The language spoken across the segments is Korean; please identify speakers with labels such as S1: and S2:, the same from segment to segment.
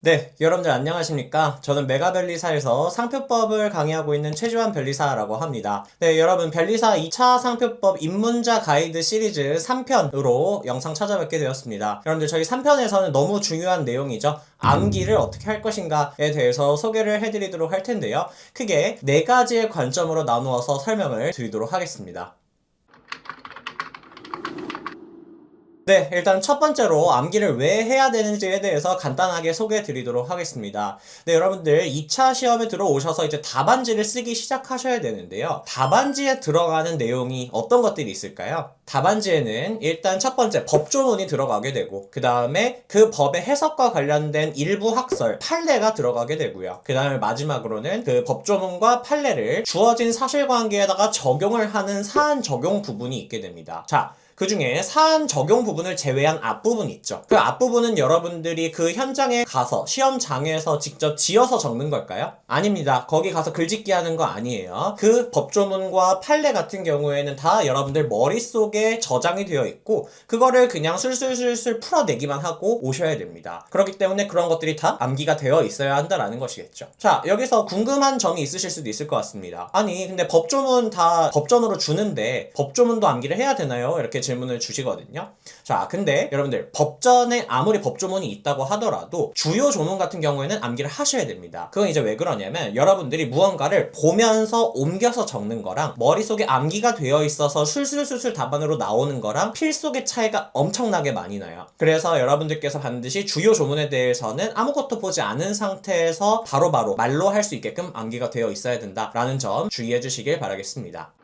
S1: 네, 여러분들 안녕하십니까? 저는 메가변리사에서 상표법을 강의하고 있는 최주환 변리사라고 합니다. 네, 여러분 변리사 2차 상표법 입문자 가이드 시리즈 3편으로 영상 찾아뵙게 되었습니다. 여러분들 저희 3편에서는 너무 중요한 내용이죠. 암기를 어떻게 할 것인가에 대해서 소개를 해드리도록 할 텐데요. 크게 4가지의 관점으로 나누어서 설명을 드리도록 하겠습니다. 네, 일단 첫 번째로 암기를 왜 해야 되는지에 대해서 간단하게 소개해 드리도록 하겠습니다. 네, 여러분들 2차 시험에 들어오셔서 이제 답안지를 쓰기 시작하셔야 되는데요. 답안지에 들어가는 내용이 어떤 것들이 있을까요? 답안지에는 일단 첫 번째 법조문이 들어가게 되고, 그 다음에 그 법의 해석과 관련된 일부 학설, 판례가 들어가게 되고요. 그 다음에 마지막으로는 그 법조문과 판례를 주어진 사실관계에다가 적용을 하는 사안 적용 부분이 있게 됩니다. 자, 그 중에 사안 적용 부분을 제외한 앞부분이 있죠. 그 앞부분은 여러분들이 그 현장에 가서 시험장에서 직접 지어서 적는 걸까요? 아닙니다. 거기 가서 글짓기 하는 거 아니에요. 그 법조문과 판례 같은 경우에는 다 여러분들 머릿속에 저장이 되어 있고 그거를 그냥 술술술술 풀어내기만 하고 오셔야 됩니다. 그렇기 때문에 그런 것들이 다 암기가 되어 있어야 한다라는 것이겠죠. 자, 여기서 궁금한 점이 있으실 수도 있을 것 같습니다. 아니 근데 법조문 다 법전으로 주는데 법조문도 암기를 해야 되나요? 이렇게 질문을 주시거든요. 자, 근데 여러분들 법전에 아무리 법조문이 있다고 하더라도 주요 조문 같은 경우에는 암기를 하셔야 됩니다. 그건 이제 왜 그러냐면 여러분들이 무언가를 보면서 옮겨서 적는 거랑 머릿속에 암기가 되어 있어서 술술술술 답안으로 나오는 거랑 필속의 차이가 엄청나게 많이 나요. 그래서 여러분들께서 반드시 주요 조문에 대해서는 아무것도 보지 않은 상태에서 바로바로 말로 할 수 있게끔 암기가 되어 있어야 된다라는 점 주의해 주시길 바라겠습니다.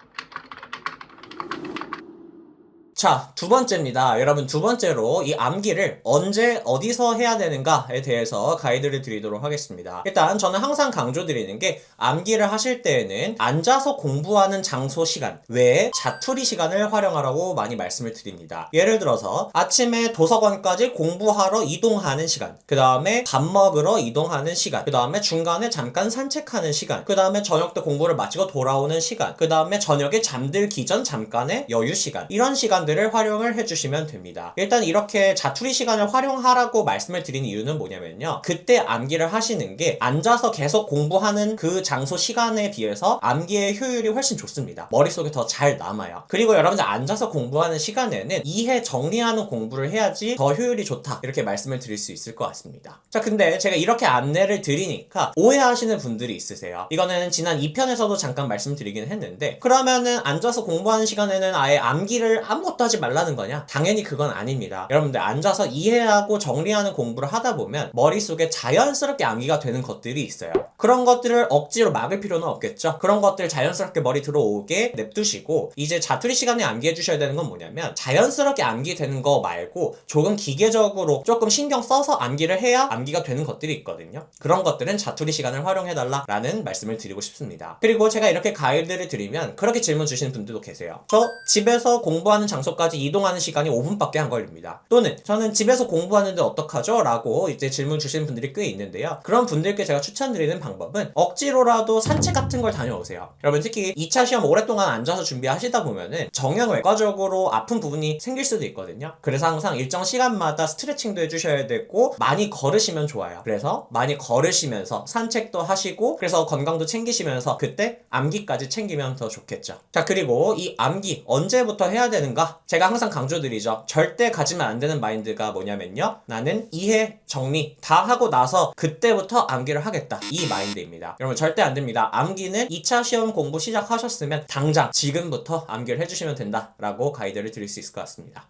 S1: 자, 두 번째입니다. 여러분, 두 번째로 이 암기를 언제 어디서 해야 되는가에 대해서 가이드를 드리도록 하겠습니다. 일단 저는 항상 강조드리는 게 암기를 하실 때에는 앉아서 공부하는 장소 시간 외에 자투리 시간을 활용하라고 많이 말씀을 드립니다. 예를 들어서 아침에 도서관까지 공부하러 이동하는 시간, 그 다음에 밥 먹으러 이동하는 시간, 그 다음에 중간에 잠깐 산책하는 시간, 그 다음에 저녁 때 공부를 마치고 돌아오는 시간, 그 다음에 저녁에 잠들기 전 잠깐의 여유 시간, 이런 시간들을 활용을 해주시면 됩니다. 일단 이렇게 자투리 시간을 활용하라고 말씀을 드린 이유는 뭐냐면요, 그때 암기를 하시는 게 앉아서 계속 공부하는 그 장소 시간에 비해서 암기의 효율이 훨씬 좋습니다. 머릿속에 더 잘 남아요. 그리고 여러분들 앉아서 공부하는 시간에는 이해 정리하는 공부를 해야지 더 효율이 좋다, 이렇게 말씀을 드릴 수 있을 것 같습니다. 자, 근데 제가 이렇게 안내를 드리니까 오해하시는 분들이 있으세요. 이거는 지난 2편에서도 잠깐 말씀드리긴 했는데, 그러면은 앉아서 공부하는 시간에는 아예 암기를 아무것도 하지 말라는 거냐? 당연히 그건 아닙니다. 여러분들 앉아서 이해하고 정리하는 공부를 하다 보면 머릿속에 자연스럽게 암기가 되는 것들이 있어요. 그런 것들을 억지로 막을 필요는 없겠죠. 그런 것들 자연스럽게 머리 들어오게 냅두시고, 이제 자투리 시간에 암기해 주셔야 되는 건 뭐냐면 자연스럽게 암기되는 거 말고 조금 기계적으로 조금 신경 써서 암기를 해야 암기가 되는 것들이 있거든요. 그런 것들은 자투리 시간을 활용해달라 라는 말씀을 드리고 싶습니다. 그리고 제가 이렇게 가이드를 드리면 그렇게 질문 주시는 분들도 계세요. 저 집에서 공부하는 장소까지 이동하는 시간이 5분밖에 안 걸립니다. 또는 저는 집에서 공부하는데 어떡하죠? 라고 이제 질문 주시는 분들이 꽤 있는데요. 그런 분들께 제가 추천드리는 방법은 억지로라도 산책 같은 걸 다녀오세요. 여러분 특히 2차 시험 오랫동안 앉아서 준비하시다 보면은 정형외과적으로 아픈 부분이 생길 수도 있거든요. 그래서 항상 일정 시간마다 스트레칭도 해주셔야 되고 많이 걸으시면 좋아요. 그래서 많이 걸으시면서 산책도 하시고 그래서 건강도 챙기시면서 그때 암기까지 챙기면 더 좋겠죠. 자, 그리고 이 암기 언제부터 해야 되는가? 제가 항상 강조드리죠. 절대 가지면 안 되는 마인드가 뭐냐면요, 나는 이해 정리 다 하고 나서 그때부터 암기를 하겠다, 이 마인드입니다. 여러분 절대 안 됩니다. 암기는 2차 시험 공부 시작하셨으면 당장 지금부터 암기를 해주시면 된다라고 가이드를 드릴 수 있을 것 같습니다.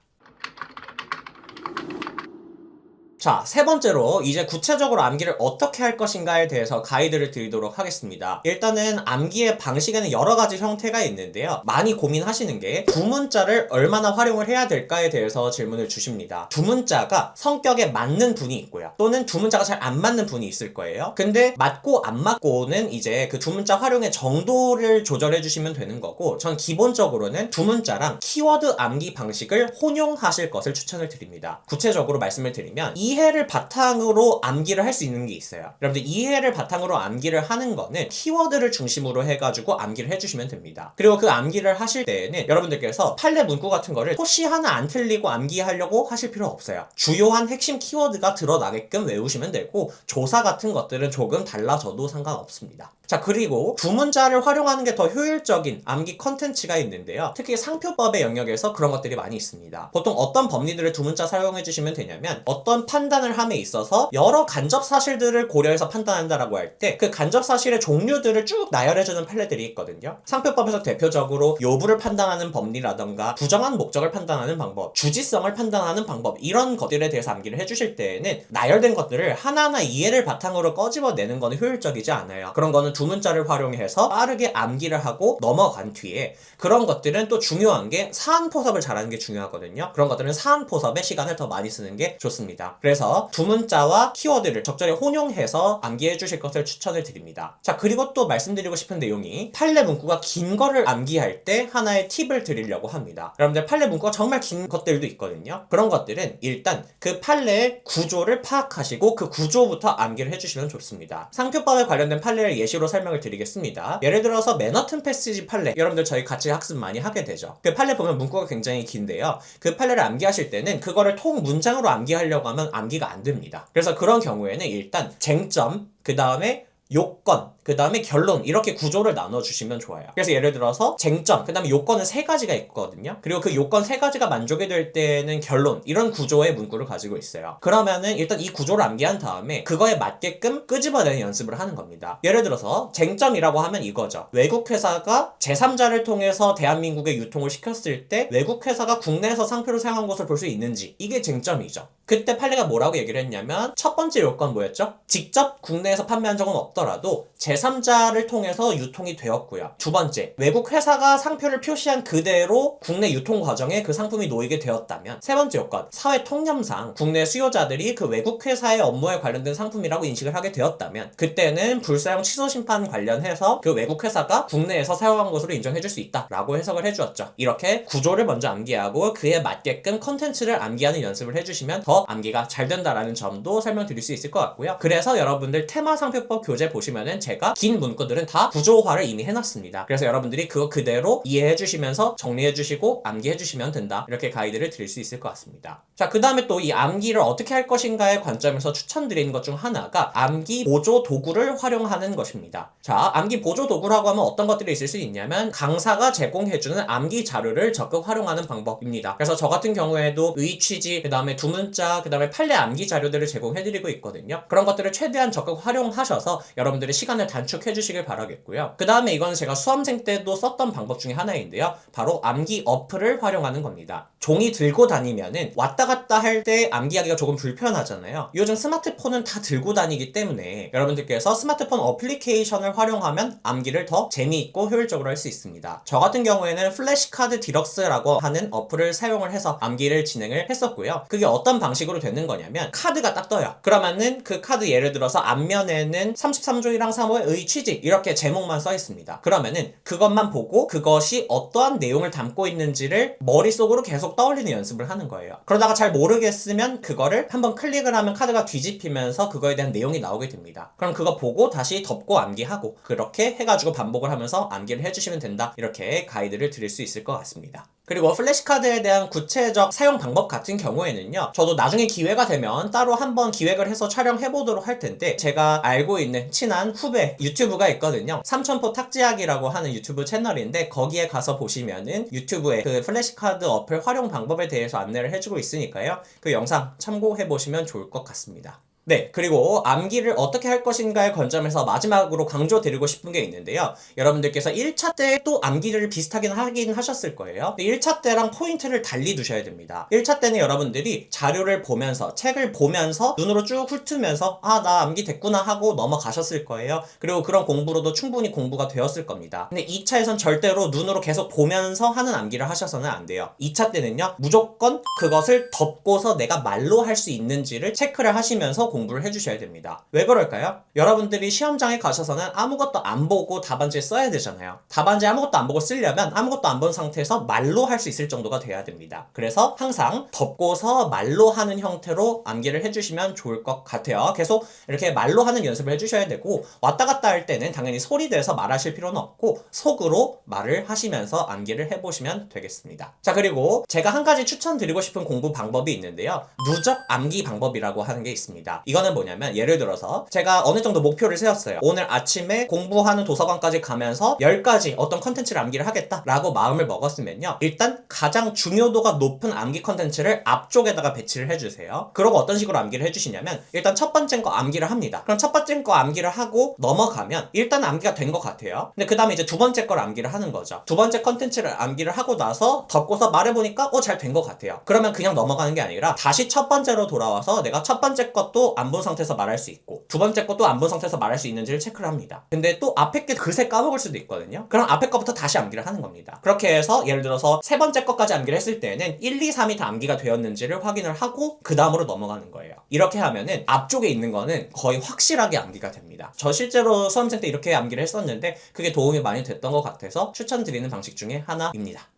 S1: 자, 세 번째로 이제 구체적으로 암기를 어떻게 할 것인가에 대해서 가이드를 드리도록 하겠습니다. 일단은 암기의 방식에는 여러 가지 형태가 있는데요. 많이 고민하시는 게 두문자를 얼마나 활용을 해야 될까에 대해서 질문을 주십니다. 두문자가 성격에 맞는 분이 있고요. 또는 두문자가 잘 안 맞는 분이 있을 거예요. 근데 맞고 안 맞고는 이제 그 두문자 활용의 정도를 조절해 주시면 되는 거고, 전 기본적으로는 두문자랑 키워드 암기 방식을 혼용하실 것을 추천을 드립니다. 구체적으로 말씀을 드리면 이 이해를 바탕으로 암기를 할 수 있는 게 있어요. 여러분들 이해를 바탕으로 암기를 하는 거는 키워드를 중심으로 해가지고 암기를 해주시면 됩니다. 그리고 그 암기를 하실 때에는 여러분들께서 판례 문구 같은 거를 토시 하나 안 틀리고 암기하려고 하실 필요 없어요. 주요한 핵심 키워드가 드러나게끔 외우시면 되고 조사 같은 것들은 조금 달라져도 상관없습니다. 자, 그리고 두문자를 활용하는 게 더 효율적인 암기 컨텐츠가 있는데요. 특히 상표법의 영역에서 그런 것들이 많이 있습니다. 보통 어떤 법리들을 두문자 사용해 주시면 되냐면 어떤 판단을 함에 있어서 여러 간접 사실들을 고려해서 판단한다라고 할 때 그 간접 사실의 종류들을 쭉 나열해주는 판례들이 있거든요. 상표법에서 대표적으로 요부를 판단하는 법리라던가 부정한 목적을 판단하는 방법, 주지성을 판단하는 방법, 이런 것들에 대해서 암기를 해주실 때에는 나열된 것들을 하나하나 이해를 바탕으로 꺼집어내는 거는 효율적이지 않아요. 그런 거는 두문자를 활용해서 빠르게 암기를 하고 넘어간 뒤에 그런 것들은 또 중요한 게 사안포섭을 잘하는 게 중요하거든요. 그런 것들은 사안포섭에 시간을 더 많이 쓰는 게 좋습니다. 그래서 두문자와 키워드를 적절히 혼용해서 암기해 주실 것을 추천을 드립니다. 자, 그리고 또 말씀드리고 싶은 내용이 판례 문구가 긴 거를 암기할 때 하나의 팁을 드리려고 합니다. 여러분들 판례 문구가 정말 긴 것들도 있거든요. 그런 것들은 일단 그 판례의 구조를 파악하시고 그 구조부터 암기를 해주시면 좋습니다. 상표법에 관련된 판례를 예시로 설명을 드리겠습니다. 예를 들어서 맨하튼 패시지 판례, 여러분들 저희 같이 학습 많이 하게 되죠. 그 판례 보면 문구가 굉장히 긴데요. 그 판례를 암기하실 때는 그거를 통 문장으로 암기하려고 하면 암기가 안 됩니다. 그래서 그런 경우에는 일단 쟁점, 그 다음에 요건, 그 다음에 결론, 이렇게 구조를 나눠주시면 좋아요. 그래서 예를 들어서 쟁점, 그 다음에 요건은 세 가지가 있거든요. 그리고 그 요건 세 가지가 만족이 될 때는 결론, 이런 구조의 문구를 가지고 있어요. 그러면은 일단 이 구조를 암기한 다음에 그거에 맞게끔 끄집어내는 연습을 하는 겁니다. 예를 들어서 쟁점이라고 하면 이거죠. 외국 회사가 제3자를 통해서 대한민국에 유통을 시켰을 때 외국 회사가 국내에서 상표를 사용한 것을 볼 수 있는지, 이게 쟁점이죠. 그때 판례가 뭐라고 얘기를 했냐면 첫 번째 요건 뭐였죠? 직접 국내에서 판매한 적은 없더라도 제3자를 통해서 유통이 되었고요. 두 번째, 외국 회사가 상표를 표시한 그대로 국내 유통 과정에 그 상품이 놓이게 되었다면. 세 번째 요건, 사회 통념상 국내 수요자들이 그 외국 회사의 업무에 관련된 상품이라고 인식을 하게 되었다면 그때는 불사용 취소 심판 관련해서 그 외국 회사가 국내에서 사용한 것으로 인정해줄 수 있다라고 해석을 해주었죠. 이렇게 구조를 먼저 암기하고 그에 맞게끔 컨텐츠를 암기하는 연습을 해주시면 더 암기가 잘 된다라는 점도 설명드릴 수 있을 것 같고요. 그래서 여러분들 테마 상표법 교재 보시면은 제가 긴 문구들은 다 구조화를 이미 해놨습니다. 그래서 여러분들이 그거 그대로 이해해 주시면서 정리해 주시고 암기해 주시면 된다, 이렇게 가이드를 드릴 수 있을 것 같습니다. 자, 그 다음에 또 이 암기를 어떻게 할 것인가의 관점에서 추천드리는 것 중 하나가 암기 보조 도구를 활용하는 것입니다. 자, 암기 보조 도구라고 하면 어떤 것들이 있을 수 있냐면 강사가 제공해주는 암기 자료를 적극 활용하는 방법입니다. 그래서 저 같은 경우에도 의취지, 그 다음에 두문자, 그 다음에 판례 암기 자료들을 제공해드리고 있거든요. 그런 것들을 최대한 적극 활용하셔서 여러분들의 시간을 단축해 주시길 바라겠고요. 그 다음에 이건 제가 수험생 때도 썼던 방법 중에 하나인데요. 바로 암기 어플을 활용하는 겁니다. 종이 들고 다니면은 왔다 갔다 할 때 암기하기가 조금 불편하잖아요. 요즘 스마트폰은 다 들고 다니기 때문에 여러분들께서 스마트폰 어플리케이션을 활용하면 암기를 더 재미있고 효율적으로 할 수 있습니다. 저 같은 경우에는 플래시카드 디럭스라고 하는 어플을 사용을 해서 암기를 진행을 했었고요. 그게 어떤 방식으로 되는 거냐면 카드가 딱 떠요. 그러면은 그 카드 예를 들어서 앞면에는 33조 1항 3호의 의취지, 이렇게 제목만 써 있습니다. 그러면은 그것만 보고 그것이 어떠한 내용을 담고 있는지를 머릿속으로 계속 떠올리는 연습을 하는 거예요. 그러다가 잘 모르겠으면 그거를 한번 클릭을 하면 카드가 뒤집히면서 그거에 대한 내용이 나오게 됩니다. 그럼 그거 보고 다시 덮고 암기하고, 그렇게 해가지고 반복을 하면서 암기를 해주시면 된다, 이렇게 가이드를 드릴 수 있을 것 같습니다. 그리고 플래시카드에 대한 구체적 사용 방법 같은 경우에는요, 저도 나중에 기회가 되면 따로 한번 기획을 해서 촬영해보도록 할 텐데, 제가 알고 있는 친한 후배 유튜브가 있거든요. 삼천포 탁지하기라고 하는 유튜브 채널인데 거기에 가서 보시면은 유튜브에 그 플래시카드 어플 활용 방법에 대해서 안내를 해주고 있으니까요, 그 영상 참고해보시면 좋을 것 같습니다. 네, 그리고 암기를 어떻게 할 것인가의 관점에서 마지막으로 강조드리고 싶은 게 있는데요. 여러분들께서 1차 때 또 암기를 비슷하긴 하긴 하셨을 거예요. 1차 때랑 포인트를 달리 두셔야 됩니다. 1차 때는 여러분들이 자료를 보면서, 책을 보면서 눈으로 쭉 훑으면서 아, 나 암기 됐구나 하고 넘어가셨을 거예요. 그리고 그런 공부로도 충분히 공부가 되었을 겁니다. 근데 2차에선 절대로 눈으로 계속 보면서 하는 암기를 하셔서는 안 돼요. 2차 때는요, 무조건 그것을 덮고서 내가 말로 할 수 있는지를 체크를 하시면서 공부를 해주셔야 됩니다. 왜 그럴까요? 여러분들이 시험장에 가셔서는 아무것도 안 보고 답안지에 써야 되잖아요. 답안지 아무것도 안 보고 쓰려면 아무것도 안 본 상태에서 말로 할 수 있을 정도가 돼야 됩니다. 그래서 항상 덮고서 말로 하는 형태로 암기를 해주시면 좋을 것 같아요. 계속 이렇게 말로 하는 연습을 해주셔야 되고, 왔다 갔다 할 때는 당연히 소리 내서 말하실 필요는 없고 속으로 말을 하시면서 암기를 해보시면 되겠습니다. 자, 그리고 제가 한 가지 추천드리고 싶은 공부 방법이 있는데요. 누적 암기 방법이라고 하는 게 있습니다. 이거는 뭐냐면, 예를 들어서 제가 어느 정도 목표를 세웠어요. 오늘 아침에 공부하는 도서관까지 가면서 10가지 어떤 컨텐츠를 암기를 하겠다라고 마음을 먹었으면요, 일단 가장 중요도가 높은 암기 컨텐츠를 앞쪽에다가 배치를 해주세요. 그러고 어떤 식으로 암기를 해주시냐면, 일단 첫 번째 거 암기를 합니다. 그럼 첫 번째 거 암기를 하고 넘어가면 일단 암기가 된 것 같아요. 근데 그 다음에 이제 두 번째 걸 암기를 하는 거죠. 두 번째 컨텐츠를 암기를 하고 나서 덮고서 말해보니까 잘 된 것 같아요. 그러면 그냥 넘어가는 게 아니라 다시 첫 번째로 돌아와서 내가 첫 번째 것도 안 본 상태에서 말할 수 있고 두 번째 것도 안 본 상태에서 말할 수 있는지를 체크를 합니다. 근데 또 앞에 게 그새 까먹을 수도 있거든요. 그럼 앞에 거부터 다시 암기를 하는 겁니다. 그렇게 해서 예를 들어서 세 번째 것까지 암기를 했을 때는 1, 2, 3이 다 암기가 되었는지를 확인을 하고 그 다음으로 넘어가는 거예요. 이렇게 하면은 앞쪽에 있는 거는 거의 확실하게 암기가 됩니다. 저 실제로 수험생 때 이렇게 암기를 했었는데 그게 도움이 많이 됐던 것 같아서 추천드리는 방식 중에 하나입니다.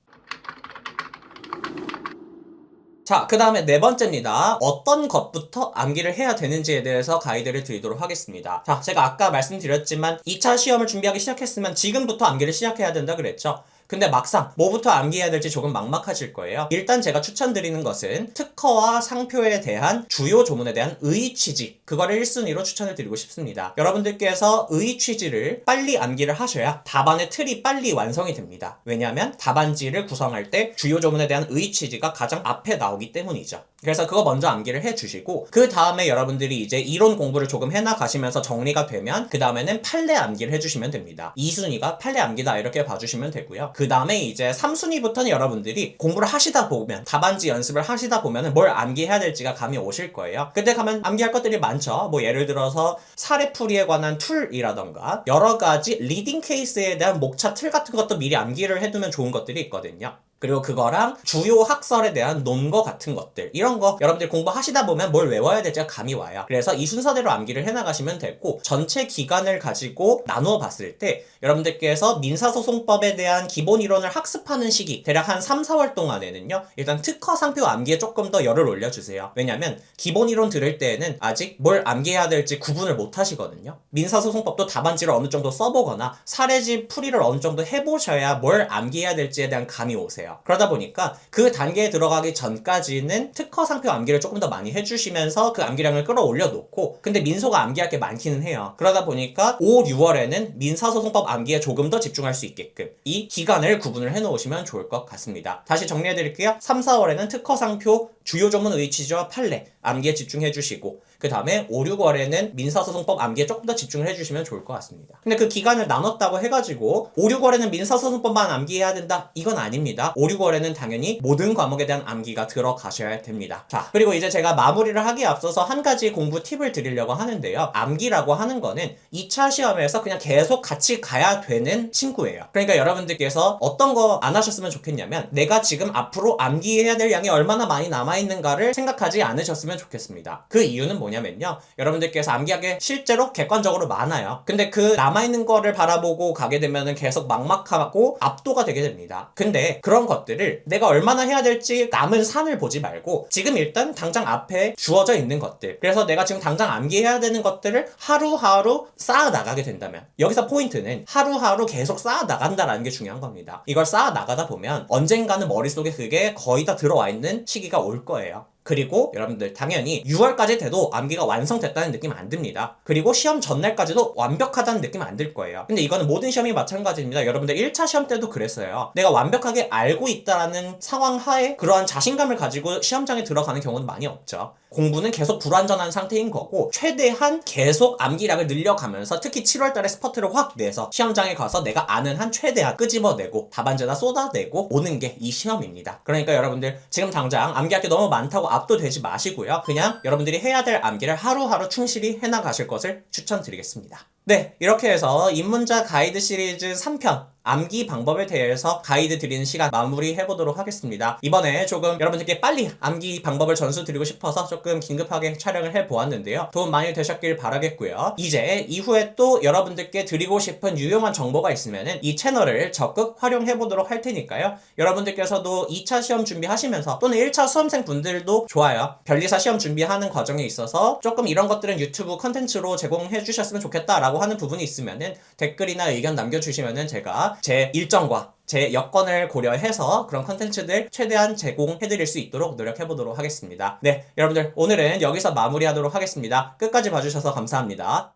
S1: 자, 그 다음에 네 번째입니다. 어떤 것부터 암기를 해야 되는지에 대해서 가이드를 드리도록 하겠습니다. 자, 제가 아까 말씀드렸지만 2차 시험을 준비하기 시작했으면 지금부터 암기를 시작해야 된다 그랬죠. 근데 막상 뭐부터 암기해야 될지 조금 막막하실 거예요. 일단 제가 추천드리는 것은 특허와 상표에 대한 주요 조문에 대한 의의 취지, 그거를 1순위로 추천을 드리고 싶습니다. 여러분들께서 의의 취지를 빨리 암기를 하셔야 답안의 틀이 빨리 완성이 됩니다. 왜냐하면 답안지를 구성할 때 주요 조문에 대한 의의 취지가 가장 앞에 나오기 때문이죠. 그래서 그거 먼저 암기를 해주시고 그 다음에 여러분들이 이제 이론 공부를 조금 해나가시면서 정리가 되면 그 다음에는 판례 암기를 해주시면 됩니다. 2순위가 판례 암기다 이렇게 봐주시면 되고요. 그 다음에 이제 3순위부터는 여러분들이 공부를 하시다 보면 답안지 연습을 하시다 보면 뭘 암기해야 될지가 감이 오실 거예요. 그때 가면 암기할 것들이 많죠. 뭐 예를 들어서 사례풀이에 관한 툴이라던가 여러 가지 리딩 케이스에 대한 목차 틀 같은 것도 미리 암기를 해두면 좋은 것들이 있거든요. 그리고 그거랑 주요 학설에 대한 논거 같은 것들, 이런 거 여러분들 공부하시다 보면 뭘 외워야 될지가 감이 와요. 그래서 이 순서대로 암기를 해나가시면 되고, 전체 기간을 가지고 나누어 봤을 때 여러분들께서 민사소송법에 대한 기본 이론을 학습하는 시기 대략 한 3, 4월 동안에는요, 일단 특허 상표 암기에 조금 더 열을 올려주세요. 왜냐면 기본 이론 들을 때에는 아직 뭘 암기해야 될지 구분을 못 하시거든요. 민사소송법도 답안지를 어느 정도 써보거나 사례집 풀이를 어느 정도 해보셔야 뭘 암기해야 될지에 대한 감이 오세요. 그러다 보니까 그 단계에 들어가기 전까지는 특허 상표 암기를 조금 더 많이 해주시면서 그 암기량을 끌어올려 놓고, 근데 민소가 암기할 게 많기는 해요. 그러다 보니까 5, 6월에는 민사소송법 암기에 조금 더 집중할 수 있게끔 이 기간을 구분을 해 놓으시면 좋을 것 같습니다. 다시 정리해 드릴게요. 3, 4월에는 특허 상표 주요 조문 의의 취지와 판례 암기에 집중해 주시고, 그 다음에 5, 6월에는 민사소송법 암기에 조금 더 집중을 해주시면 좋을 것 같습니다. 근데 그 기간을 나눴다고 해가지고 5, 6월에는 민사소송법만 암기해야 된다, 이건 아닙니다. 5, 6월에는 당연히 모든 과목에 대한 암기가 들어가셔야 됩니다. 자, 그리고 이제 제가 마무리를 하기에 앞서서 한 가지 공부 팁을 드리려고 하는데요. 암기라고 하는 거는 2차 시험에서 그냥 계속 같이 가야 되는 친구예요. 그러니까 여러분들께서 어떤 거 안 하셨으면 좋겠냐면, 내가 지금 앞으로 암기해야 될 양이 얼마나 많이 남아있는가를 생각하지 않으셨으면 좋겠습니다. 그 이유는 뭐냐면요, 여러분들께서 암기하게 실제로 객관적으로 많아요. 근데 그 남아있는 거를 바라보고 가게 되면은 계속 막막하고 압도가 되게 됩니다. 근데 그런 것들을 내가 얼마나 해야 될지 남은 산을 보지 말고 지금 일단 당장 앞에 주어져 있는 것들, 그래서 내가 지금 당장 암기해야 되는 것들을 하루하루 쌓아 나가게 된다면, 여기서 포인트는 하루하루 계속 쌓아 나간다라는 게 중요한 겁니다. 이걸 쌓아 나가다 보면 언젠가는 머릿속에 그게 거의 다 들어와 있는 시기가 올 거예요. 그리고 여러분들 당연히 6월까지 돼도 암기가 완성됐다는 느낌 안 듭니다. 그리고 시험 전날까지도 완벽하다는 느낌 안 들 거예요. 근데 이거는 모든 시험이 마찬가지입니다. 여러분들 1차 시험 때도 그랬어요. 내가 완벽하게 알고 있다라는 상황 하에 그러한 자신감을 가지고 시험장에 들어가는 경우는 많이 없죠. 공부는 계속 불완전한 상태인 거고, 최대한 계속 암기량을 늘려가면서 특히 7월달에 스퍼트를 확 내서 시험장에 가서 내가 아는 한 최대한 끄집어내고 답안지에다 쏟아내고 오는 게 이 시험입니다. 그러니까 여러분들 지금 당장 암기할 게 너무 많다고 압도되지 마시고요. 그냥 여러분들이 해야 될 암기를 하루하루 충실히 해나가실 것을 추천드리겠습니다. 네, 이렇게 해서 입문자 가이드 시리즈 3편 암기 방법에 대해서 가이드 드리는 시간 마무리해 보도록 하겠습니다. 이번에 조금 여러분들께 빨리 암기 방법을 전수 드리고 싶어서 조금 긴급하게 촬영을 해 보았는데요. 도움 많이 되셨길 바라겠고요. 이제 이후에 또 여러분들께 드리고 싶은 유용한 정보가 있으면은 이 채널을 적극 활용해 보도록 할 테니까요. 여러분들께서도 2차 시험 준비하시면서 또는 1차 수험생 분들도 좋아요. 변리사 시험 준비하는 과정에 있어서 조금 이런 것들은 유튜브 컨텐츠로 제공해 주셨으면 좋겠다라고 하는 부분이 있으면은 댓글이나 의견 남겨주시면은 제가 제 일정과 제 여건을 고려해서 그런 컨텐츠들 최대한 제공해드릴 수 있도록 노력해보도록 하겠습니다. 네, 여러분들 오늘은 여기서 마무리하도록 하겠습니다. 끝까지 봐주셔서 감사합니다.